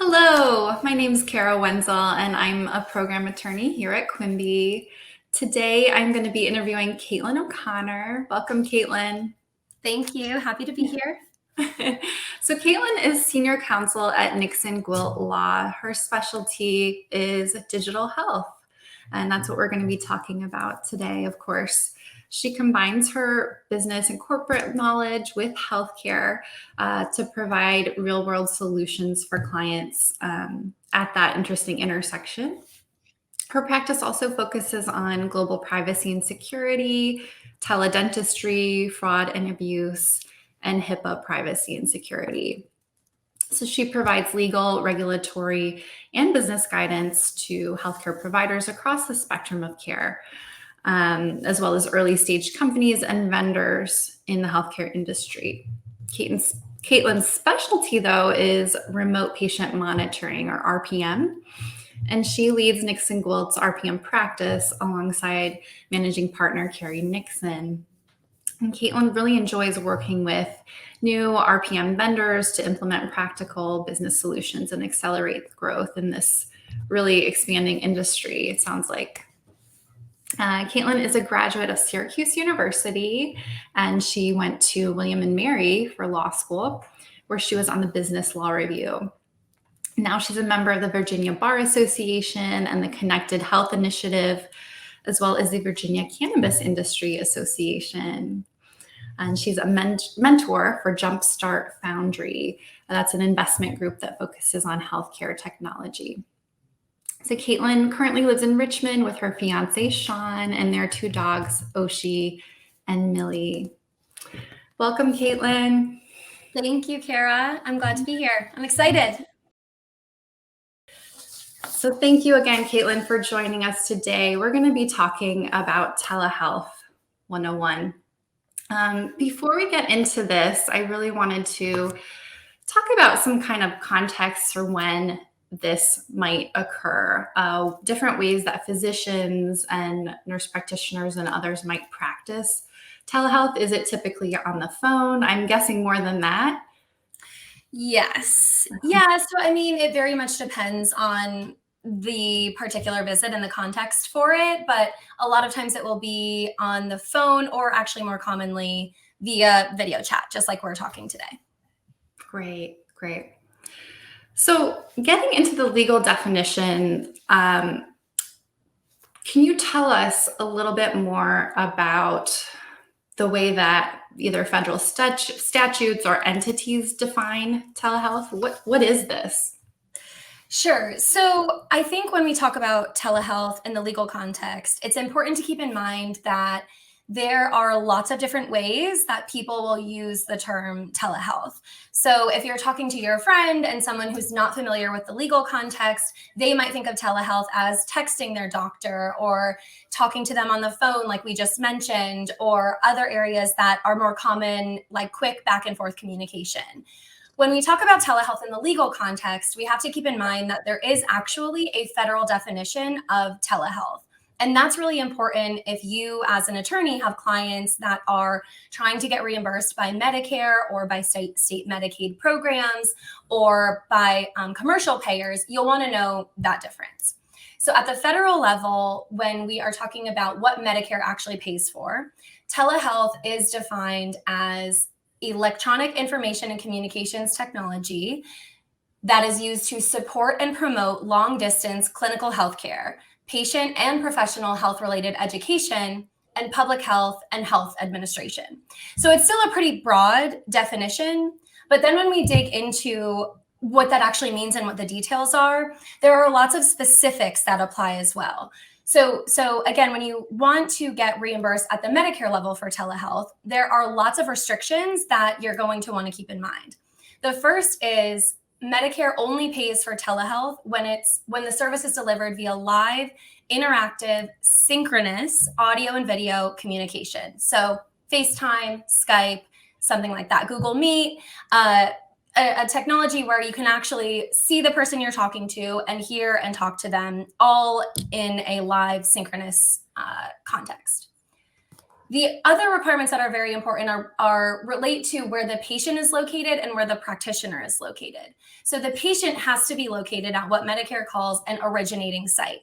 Hello, my name is Kara Wenzel, and I'm a program attorney here at Quimbee. Today, I'm going to be interviewing Caitlin O'Connor. Welcome, Caitlin. Thank you. Happy to be here. So, Caitlin is senior counsel at Nixon Gwilt Law. Her specialty is digital health, and that's what we're going to be talking about today, of course. She combines her business and corporate knowledge with healthcare to provide real world solutions for clients at that interesting intersection. Her practice also focuses on global privacy and security, teledentistry, fraud and abuse, and HIPAA privacy and security. So she provides legal, regulatory, and business guidance to healthcare providers across the spectrum of care, as well as early stage companies and vendors in the healthcare industry. Caitlin's specialty, though, is remote patient monitoring, or RPM, and she leads Nixon Gwilt's RPM practice alongside managing partner Carrie Nixon. And Caitlin really enjoys working with new RPM vendors to implement practical business solutions and accelerate growth in this really expanding industry, it sounds like. Caitlin is a graduate of Syracuse University, and she went to William and Mary for law school, where she was on the Business Law Review. Now she's a member of the Virginia Bar Association and the Connected Health Initiative, as well as the Virginia Cannabis Industry Association. And she's a mentor for Jumpstart Foundry. That's an investment group that focuses on healthcare technology. So Caitlin currently lives in Richmond with her fiance, Sean, and their two dogs, Oshi and Millie. Welcome, Caitlin. Thank you, Kara. I'm glad to be here. I'm excited. So thank you again, Caitlin, for joining us today. We're going to be talking about Telehealth 101. Before we get into this, I really wanted to talk about some kind of context for when this might occur, different ways that physicians and nurse practitioners and others might practice telehealth. Is it typically on the phone? I'm guessing more than that. Yes. Yeah. So, I mean, it very much depends on the particular visit and the context for it, but a lot of times it will be on the phone or actually more commonly via video chat, just like we're talking today. Great, great. So, getting into the legal definition, can you tell us a little bit more about the way that either federal statutes or entities define telehealth? What is this? Sure. So I think when we talk about telehealth in the legal context, it's important to keep in mind that there are lots of different ways that people will use the term telehealth. So if you're talking to your friend and someone who's not familiar with the legal context, they might think of telehealth as texting their doctor or talking to them on the phone, like we just mentioned, or other areas that are more common, like quick back and forth communication. When we talk about telehealth in the legal context, we have to keep in mind that there is actually a federal definition of telehealth. And that's really important if you, as an attorney, have clients that are trying to get reimbursed by Medicare or by state Medicaid programs or by commercial payers. You'll want to know that difference. So at the federal level, when we are talking about what Medicare actually pays for, telehealth is defined as electronic information and communications technology that is used to support and promote long-distance clinical healthcare, patient and professional health-related education, and public health and health administration. So it's still a pretty broad definition, but then when we dig into what that actually means and what the details are, there are lots of specifics that apply as well. So again, when you want to get reimbursed at the Medicare level for telehealth, there are lots of restrictions that you're going to want to keep in mind. The first is Medicare only pays for telehealth when the service is delivered via live, interactive, synchronous audio and video communication. So FaceTime, Skype, something like that, Google Meet, a technology where you can actually see the person you're talking to and hear and talk to them all in a live synchronous context. The other requirements that are very important are relate to where the patient is located and where the practitioner is located. So the patient has to be located at what Medicare calls an originating site.